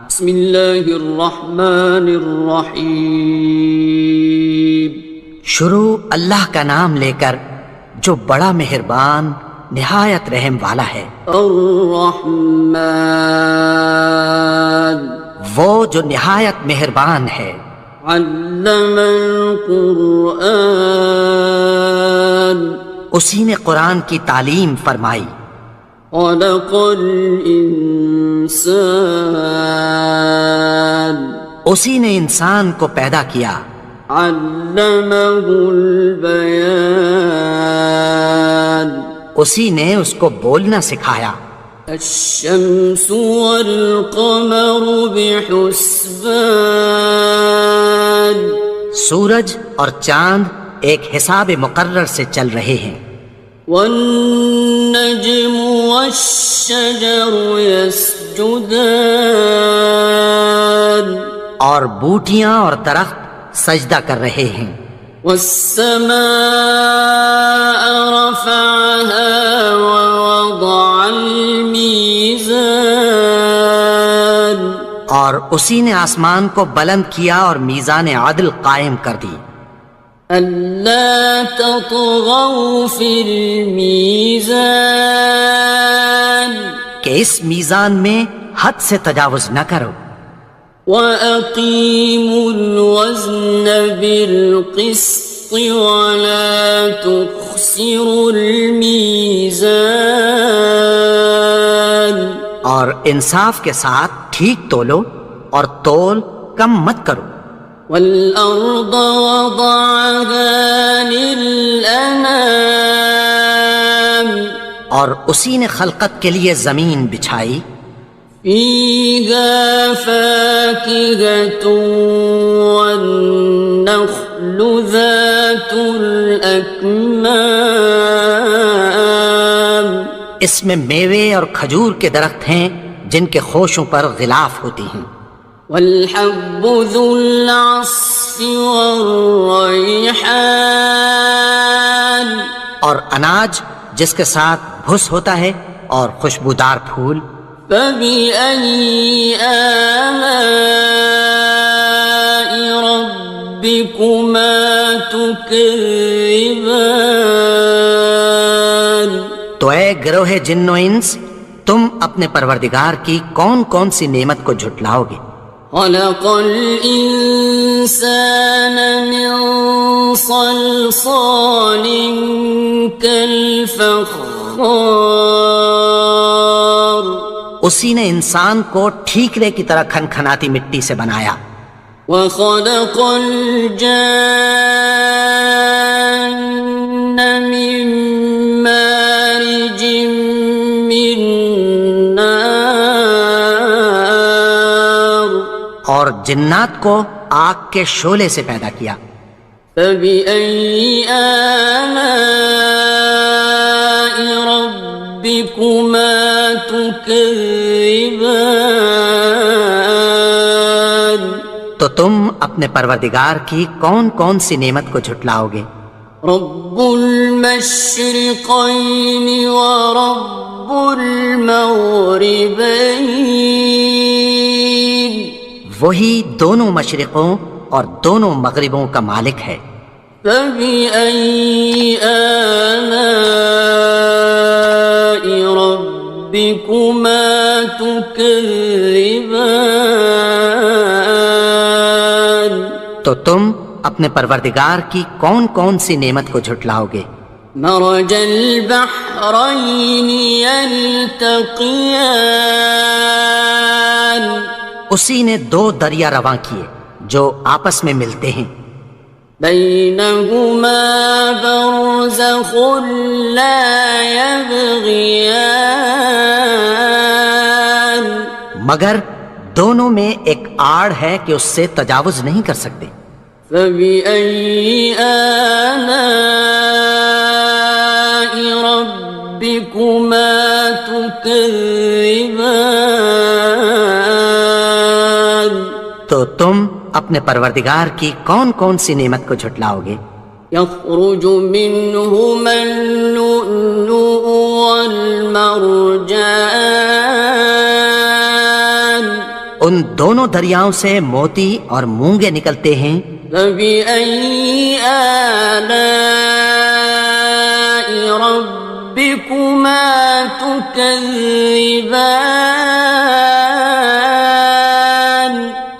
بسم اللہ الرحمن الرحیم۔ شروع اللہ کا نام لے کر جو بڑا مہربان نہایت رحم والا ہے۔ الرحمن، وہ جو نہایت مہربان ہے۔ علم القرآن، اسی نے قرآن کی تعلیم فرمائی۔ خلق الانسان، اسی نے انسان کو پیدا کیا۔ علمہ البیان، اسی نے اس کو بولنا سکھایا۔ الشمس والقمر بحسبان، سورج اور چاند ایک حساب مقرر سے چل رہے ہیں۔ والنجم والشجر يسجدان، اور بوٹیاں اور درخت سجدہ کر رہے ہیں۔ والسماء رفعها ووضع الميزان، اور اسی نے آسمان کو بلند کیا اور میزان عدل قائم کر دی۔ ألا تطغوا في الميزان، کہ اس میزان میں حد سے تجاوز نہ کرو۔ وأقيموا الوزن بالقسط ولا تخسروا الميزان، اور انصاف کے ساتھ ٹھیک تولو اور تول کم مت کرو۔ والأرض وضعها للأنام، اور اسی نے خلقت کے لیے زمین بچھائی۔ فيها فاكهة والنخل ذات الأكمام، اس میں میوے اور کھجور کے درخت ہیں جن کے خوشوں پر غلاف ہوتی ہیں۔ والحب ذو العصف والريحان، اور اناج جس کے ساتھ بھس ہوتا ہے اور خوشبودار پھول۔ فبأي آلاء ربكما تكذبان، تو اے گروہ جن و انس، تم اپنے پروردگار کی کون کون سی نعمت کو جھٹلاؤ گے؟ خلق الإنسان من صلصال كالفخار، اسی نے انسان کو ٹھیکرے کی طرح کھنکھناتی مٹی سے بنایا۔ وخلق الجان من مارج من نار، اور جنات کو آگ کے شعلے سے پیدا کیا۔ فبأي آلاء ربكما تكذبان، تو تم اپنے پروردگار کی کون کون سی نعمت کو جھٹلاؤ گے؟ رب المشرقين ورب المغربين، وہی دونوں مشرقوں اور دونوں مغربوں کا مالک ہے۔ فبأي آلاء ربكما تكذبان، تو تم اپنے پروردگار کی کون کون سی نعمت کو جھٹلاؤ گے؟ مرج البحرين يلتقيان، اسی نے دو دریا رواں کیے جو آپس میں ملتے ہیں۔ بينهما برزخ لا يبغيان، مگر دونوں میں ایک آڑ ہے کہ اس سے تجاوز نہیں کر سکتے۔ فبأي آلاء ربكما تكذبان، تو تم اپنے پروردگار کی کون کون سی نعمت کو جھٹلاؤ گے؟ يخرج منهما اللؤلؤ والمرجان، ان دونوں دریاؤں سے موتی اور مونگے نکلتے ہیں، فبأي آلاء ربكما تكذبان؟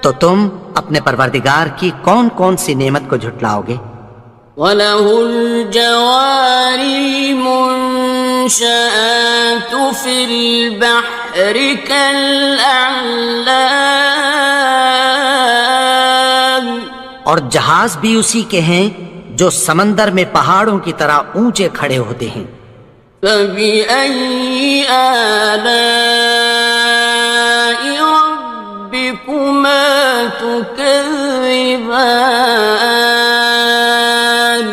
تو تم اپنے پروردگار کی کون کون سی نعمت کو جھٹلاؤ گے؟ وَلَهُ الْجَوَارِ الْمُنشَآتُ فِي الْبَحْرِ كَالْأَعْلَامِ، اور جہاز بھی اسی کے ہیں جو سمندر میں پہاڑوں کی طرح اونچے کھڑے ہوتے ہیں۔ فَبِأَيِّ آلَاءِ رَبِّكُمَا تُكَذِّبَانِ؟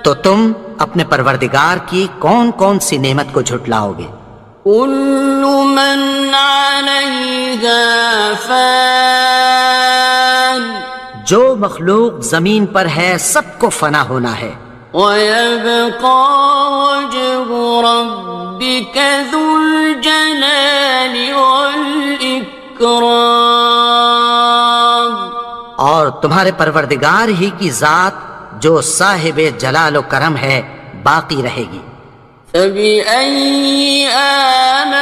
تو تم اپنے پروردگار کی کون کون سی نعمت کو جھٹلاؤ گے؟ كُلُّ مَنْ عَلَيْهَا فَانٍ، جو مخلوق زمین پر ہے سب کو فنا ہونا ہے، وَيَبْقَى وَجْهُ رَبِّكَ ذُو الْجَلَالِ وَالْإِكْرَامِ، اور تمہارے پروردگار ہی کی ذات جو صاحب جلال و کرم ہے باقی رہے گی۔ فَبِأَيِّ آلَاءِ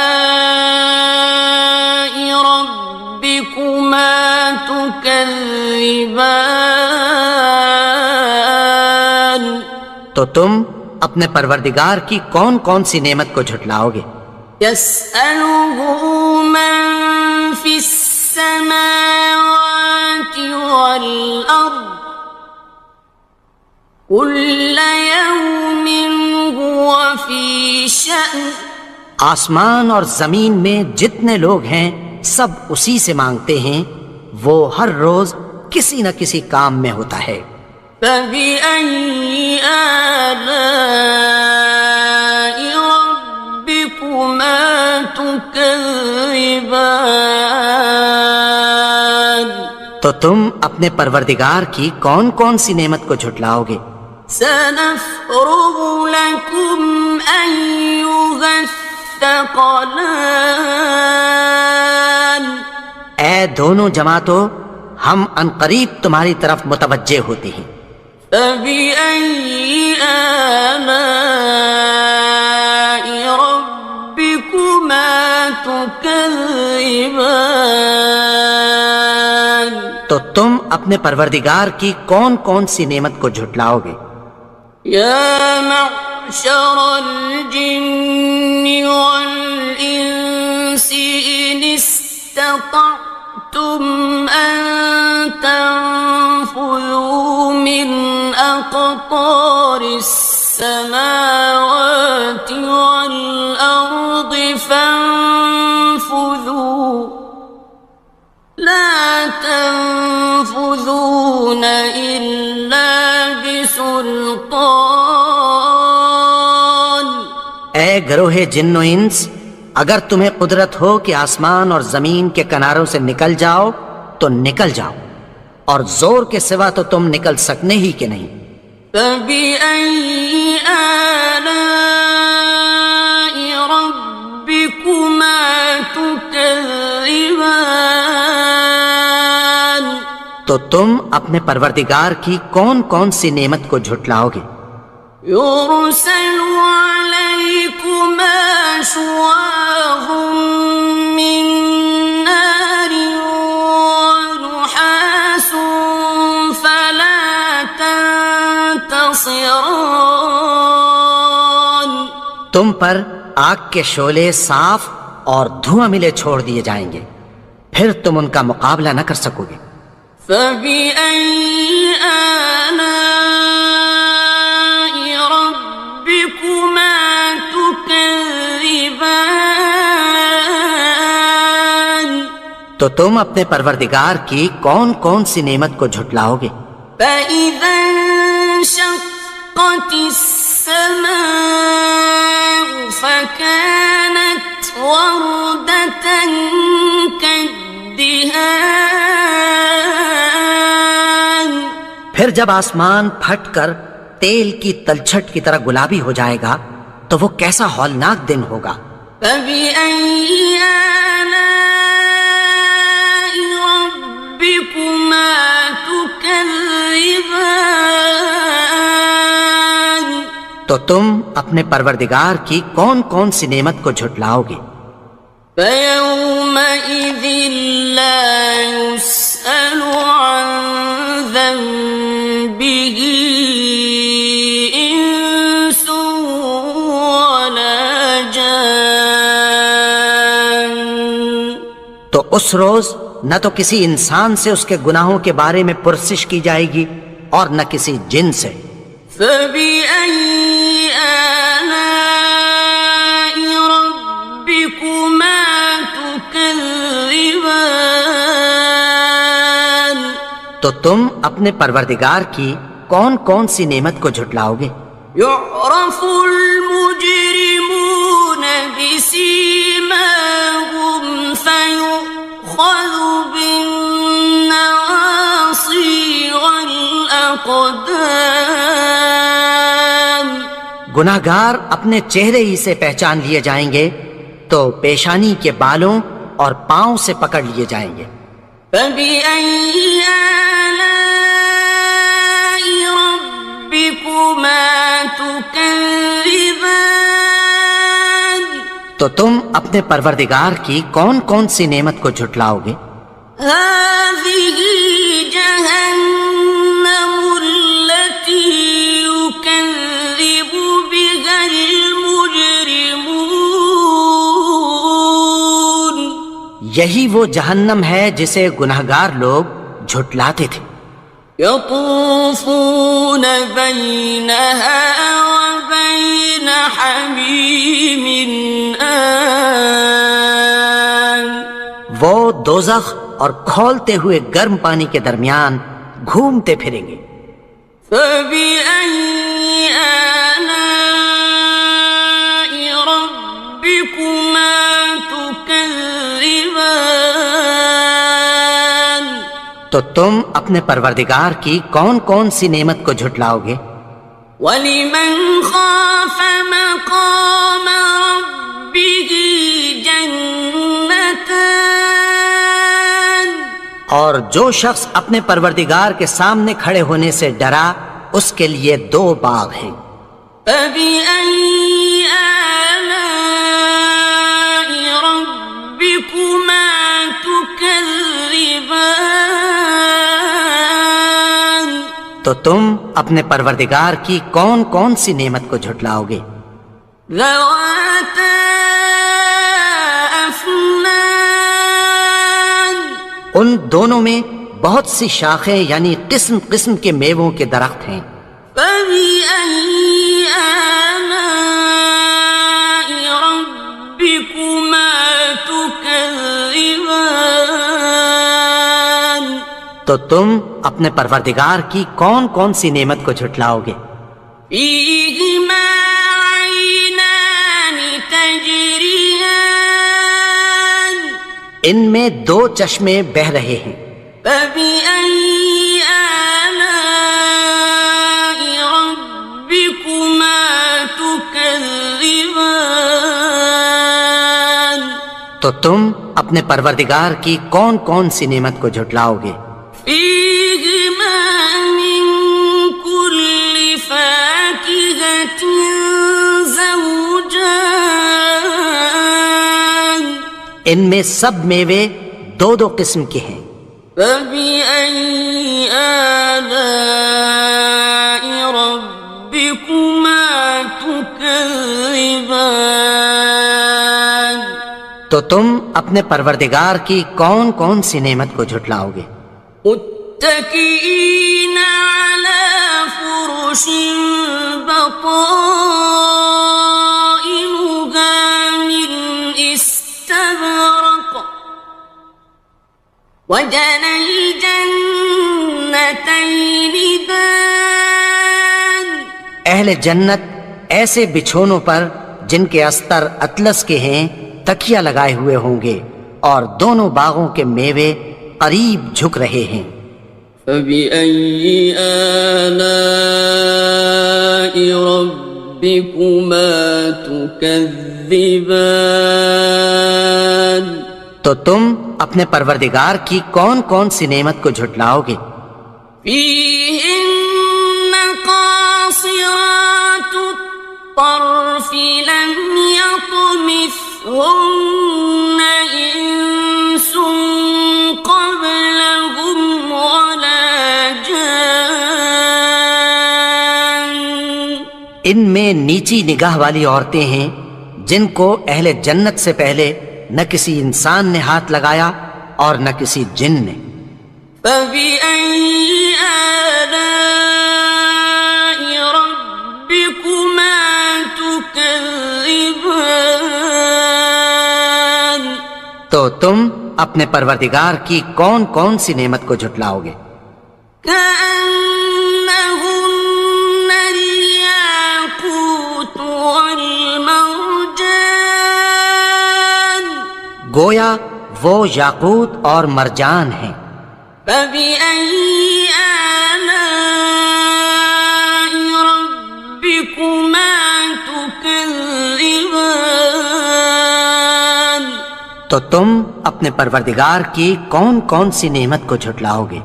رَبِّكُمَا تُكَذِّبَانِ؟ تو تم اپنے پروردگار کی کون کون سی نعمت کو جھٹلاؤ گے؟ يَسْأَلُهُ مَن فِي السَّمَاوَاتِ وَالْأَرْضِ كُلَّ يَوْمٍ هُوَ فِي شَأْنٍ، آسمان اور زمین میں جتنے لوگ ہیں سب اسی سے مانگتے ہیں، وہ ہر روز کسی نہ کسی کام میں ہوتا ہے۔ فَبِأَيِّ آلَاءِ رَبِّكُمَا تُكَذِّبَانِ؟ تو تم اپنے پروردگار کی کون کون سی نعمت کو جھٹلاؤ گے؟ سَنَفْرُغُ لَكُمْ أَيُّهَ الثَّقَلَانِ، اے دونوں جماعتوں، ہم عنقریب تمہاری طرف متوجہ ہوتے ہیں۔ فَبِأَيِّ آلَاءِ رَبِّكُمَا تُكَذِّبَانِ؟ تو تم اپنے پروردگار کی کون کون سی نعمت کو جھٹلاؤ گے؟ يَا مَعْشَرَ الْجِنِّ وَالْإِنسِ إِنِ اسْتَطَعْتُمْ أَن تَنفُذُوا مِنْ أَقْطَارِ السَّمَاوَاتِ وَالْأَرْضِ فَانفُذُوا لَا تَنفُذُونَ إِلَّا بِسُلْطَانٍ۔ اے گروہ جن و انس، اگر تمہیں قدرت ہو کہ آسمان اور زمین کے کناروں سے نکل جاؤ تو نکل جاؤ، اور زور کے سوا تو تم نکل سکنے ہی کہ نہیں۔ فَبِأَيِّ آلَاءِ رَبِّكُمَا تُكَذِّبَانِ؟ تو تم اپنے پروردگار کی کون کون سی نعمت کو جھٹلاؤ گے؟ يُرْسَلُ عَلَيْكُمَا شُوَاظٌ مِّن نَّارٍ وَنُحَاسٌ فَلَا تَنتَصِرَانِ، تم پر آگ کے شعلے صاف اور دھواں ملے چھوڑ دیے جائیں گے، پھر تم ان کا مقابلہ نہ کر سکو گے۔ فَبِأَيِّ آلَاءِ رَبِّكُمَا تُكَذِّبَانِ؟ تو تم اپنے پروردگار کی کون کون سی نعمت کو جھٹلاؤ گے؟ فَإِذَا انشَقَّتِ السَّمَاءُ فَكَانَتْ وَرْدَةً كَالدِّهَانِ، پھر جب آسمان پھٹ کر تیل کی تلچھٹ کی طرح گلابی ہو جائے گا تو وہ کیسا ہولناک دن ہوگا۔ فَبِأَيِّ آلَاءِ تم اپنے پروردگار کی کون کون سی نعمت کو جھٹلاؤ گے؟ فَيَوْمَئِذٍ لَا يُسْأَلُ عَنْ ذَنبِهِ إِنسٌ وَلَا جَانٌ۔ تو اس روز نہ تو کسی انسان سے اس کے گناہوں کے بارے میں پرسش کی جائے گی اور نہ کسی جن سے۔ فَبِأَيِّ آلَاءِ رَبِّكُمَا تُكَذِّبَانِ؟ تو تم اپنے پروردگار کی کون کون سی نعمت کو جھٹلاؤ گے؟ يُعْرَفُ الْمُجْرِمُونَ بِسِيمَاهُمْ فَيُؤْخَذُ بِالنَّوَاصِي وَالْأَقْدَامِ۔ گناہگار اپنے چہرے ہی سے پہچان لیے جائیں گے تو پیشانی کے بالوں اور پاؤں سے پکڑ لیے جائیں گے۔ فَبِأَيِّ آلَاءِ رَبِّكُمَا تُكَذِّبَانِ؟ تو تم اپنے پروردگار کی کون کون سی نعمت کو جھٹلاؤ گے؟ هَٰذِهِ جَهَنَّمُ الَّتِي يُكَذِّبُ بِهَا الْمُجْرِمُونَ۔ یہی وہ جہنم ہے جسے گناہگار لوگ جھٹلاتے تھے۔ يَطُوفُونَ بَيْنَهَا وَبَيْنَ حَمِيمٍ آنٍ۔ وہ دوزخ اور کھولتے ہوئے گرم پانی کے درمیان گھومتے پھریں گے۔ فَبِأَيِّ آلَاءِ رَبِّكُمَا تُكَذِّبَانِ؟ تو تم اپنے پروردگار کی کون کون سی نعمت کو جھٹلاؤ گے؟ وَلِمَنْ خَافَ مَقَامَ رَبِّهِ جَنَّتَانِ۔ اور جو شخص اپنے پروردگار کے سامنے کھڑے ہونے سے ڈرا اس کے لیے 2 باغ ہیں۔ فَبِأَيِّ آلَاءِ رَبِّكُمَا تُكَذِّبَانِ؟ تو تم اپنے پروردگار کی کون کون سی نعمت کو جھٹلاؤ گے؟ ذَوَاتَا أَفْنَانٍ۔ ان دونوں میں بہت سی شاخیں یعنی قسم قسم کے میووں کے درخت ہیں۔ فَبِأَيِّ آلَاءِ رَبِّكُمَا تُكَذِّبَانِ؟ تو تم اپنے پروردگار کی کون کون سی نعمت کو جھٹلاؤ گے؟ فِيهِمَا عَيْنَانِ تَجْرِيَانِ۔ ان میں 2 چشمے بہہ رہے ہیں۔ فَبِأَيِّ آلَاءِ رَبِّكُمَا تُكَذِّبَانِ؟ تو تم اپنے پروردگار کی کون کون سی نعمت کو جھٹلاؤ گے؟ فِيهِمَا مِن كُلِّ فَاكِهَةٍ زَوْجَانِ۔ ان میں سب میوے 2 قسم کے ہیں۔ فَبِأَيِّ آلَاءِ رَبِّكُمَا تُكَذِّبَانِ؟ تو تم اپنے پروردگار کی کون کون سی نعمت کو جھٹلاؤ گے؟ مُتَّكِئِينَ عَلَى فُرُشٍ بَطَائِنُهَا مِنْ إِسْتَبْرَقٍ وَجَنَى الْجَنَّتَيْنِ دَانٍ۔ اہل جنت ایسے بچھونوں پر جن کے استر اطلس کے ہیں تکیہ لگائے ہوئے ہوں گے اور دونوں باغوں کے میوے قریب جھک رہے ہیں۔ فَبِأَيِّ آلَاءِ رَبِّكُمَا تُكَذِّبَانِ؟ تو تم اپنے پروردگار کی کون کون سی نعمت کو جھٹلاؤ گے؟ فِيهِنَّ قَاصِرَاتُ الطرف لم يطمثهن إنس قبلهم ولا جان. ان میں نیچی نگاہ والی عورتیں ہیں جن کو اہل جنت سے پہلے نہ کسی انسان نے ہاتھ لگایا اور نہ کسی جن نے. فبأي آلاء ربكما تكذبان. تو تم اپنے پروردگار کی کون کون سی نعمت کو جھٹلاؤ گے؟ كأنهن الياقوت والمرجان. گویا وہ یاقوت اور مرجان ہیں. فبأي آلاء ربكما تكذبان. تو تم اپنے پروردگار کی کون کون سی نعمت کو جھٹلاؤ گے؟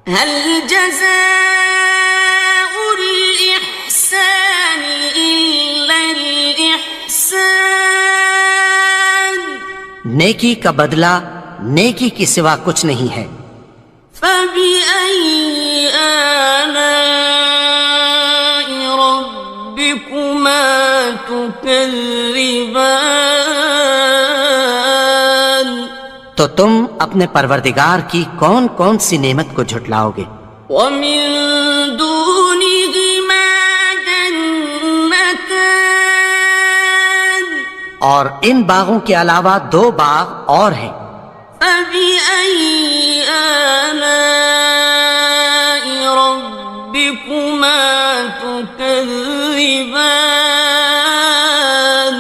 هل جزاء الإحسان إلا الإحسان. نیکی کا بدلہ نیکی کی سوا کچھ نہیں ہے. فبأي آلاء ربكما تكذبان. تو تم اپنے پروردگار کی کون کون سی نعمت کو جھٹلاؤ گے؟ ومن دونهما جنتان. اور ان باغوں کے علاوہ دو باغ اور ہیں. فبأي آلاء ربكما تكذبان.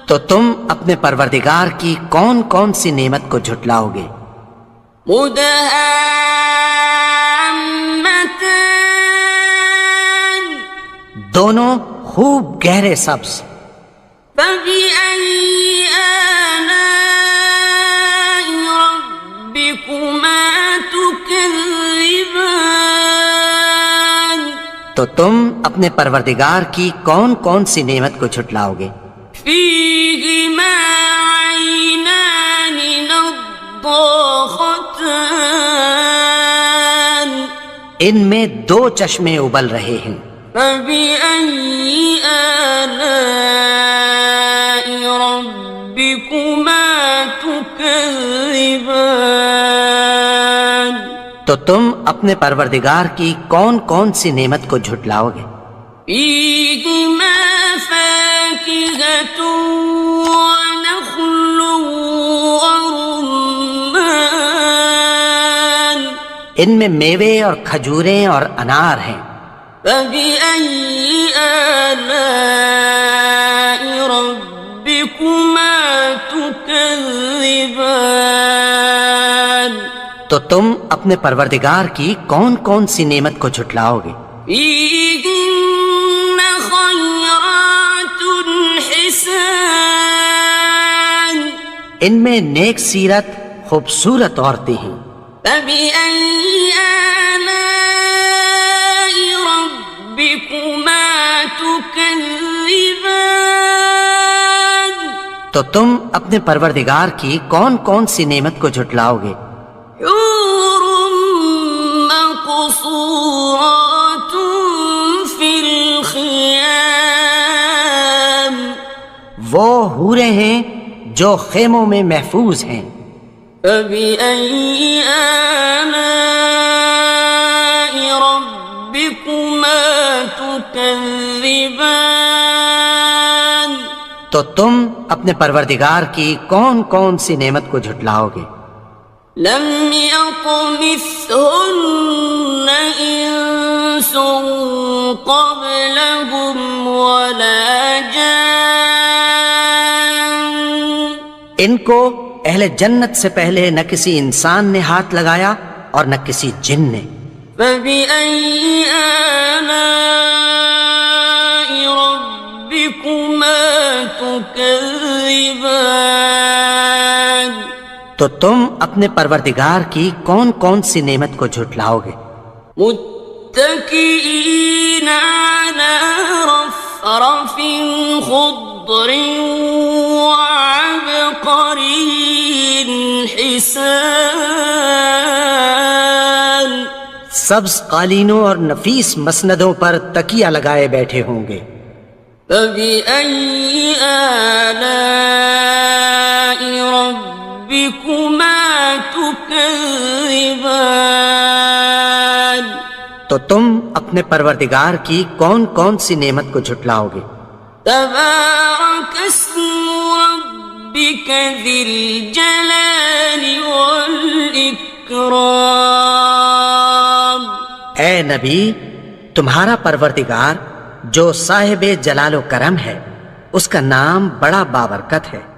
تو تم اپنے پروردگار کی کون کون سی نعمت کو جھٹلاؤ گے؟ مدهامتان. دونوں خوب گہرے سبز. فبأي آلاء ربكما تكذبان. تو تم اپنے پروردگار کی کون کون سی نعمت کو جھٹلاؤ گے؟ فيهما عينان نضاختان. ان میں دو چشمے ابل رہے ہیں. فبأي آلاء ربكما تكذبان. تو تم اپنے پروردگار کی کون کون سی نعمت کو جھٹلاؤ گے؟ فيهما فاكهة ونخل ورمان. ان میں میوے اور کھجوریں اور انار ہیں. فبأي آلاء ربكما تكذبان. تو تم اپنے پروردگار کی کون کون سی نعمت کو جھٹلاؤ گے؟ فيهن خيرات حسان. ان میں نیک سیرت خوبصورت عورتیں ہیں. فبأي آلاء ربكما تكذبان. تو تم اپنے پروردگار کی کون کون سی نعمت کو جھٹلاؤ گے؟ حور مقصورات في الخيام. وہ حوریں ہیں جو خیموں میں محفوظ ہیں. فبأي آلاء ربكما تكذبان. تو تم اپنے پروردگار کی کون کون سی نعمت کو جھٹلاؤ گے؟ لم يطمثهن إنس قبلهم ولا جان. ان کو اہل جنت سے پہلے نہ کسی انسان نے ہاتھ لگایا اور نہ کسی جن نے. فبأي آلاء ربكما تكذبان. تو تم اپنے پروردگار کی کون کون سی نعمت کو جھٹلاؤ گے؟ متكئين على رفرف وزخرف خضر وعبقري حسان. سبز قالینوں اور نفیس مسندوں پر تکیہ لگائے بیٹھے ہوں گے. فبأي آلاء ربكما تكذبان. تو تم اپنے پروردگار کی کون کون سی نعمت کو جھٹلاؤ گے؟ تبارك اسم ربك ذي الجلال والإكرام. اے نبی، تمہارا پروردگار جو صاحب جلال و کرم ہے، اس کا نام بڑا بابرکت ہے.